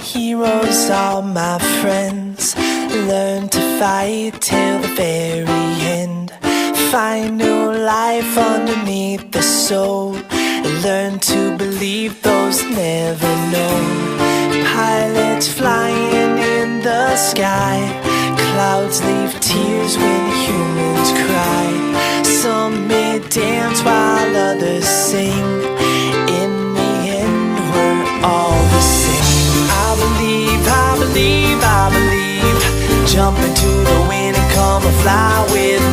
heroes, all my friends. Learn to fight till the very end. Find new life underneath the soul. Learn to believe those never known. Pilots flying in the sky. Clouds leave tears when humans cry. Some may dance while others sing. In the end, we're all the same. I believe, I believe, I believe. Jump into the wind and come and fly with me.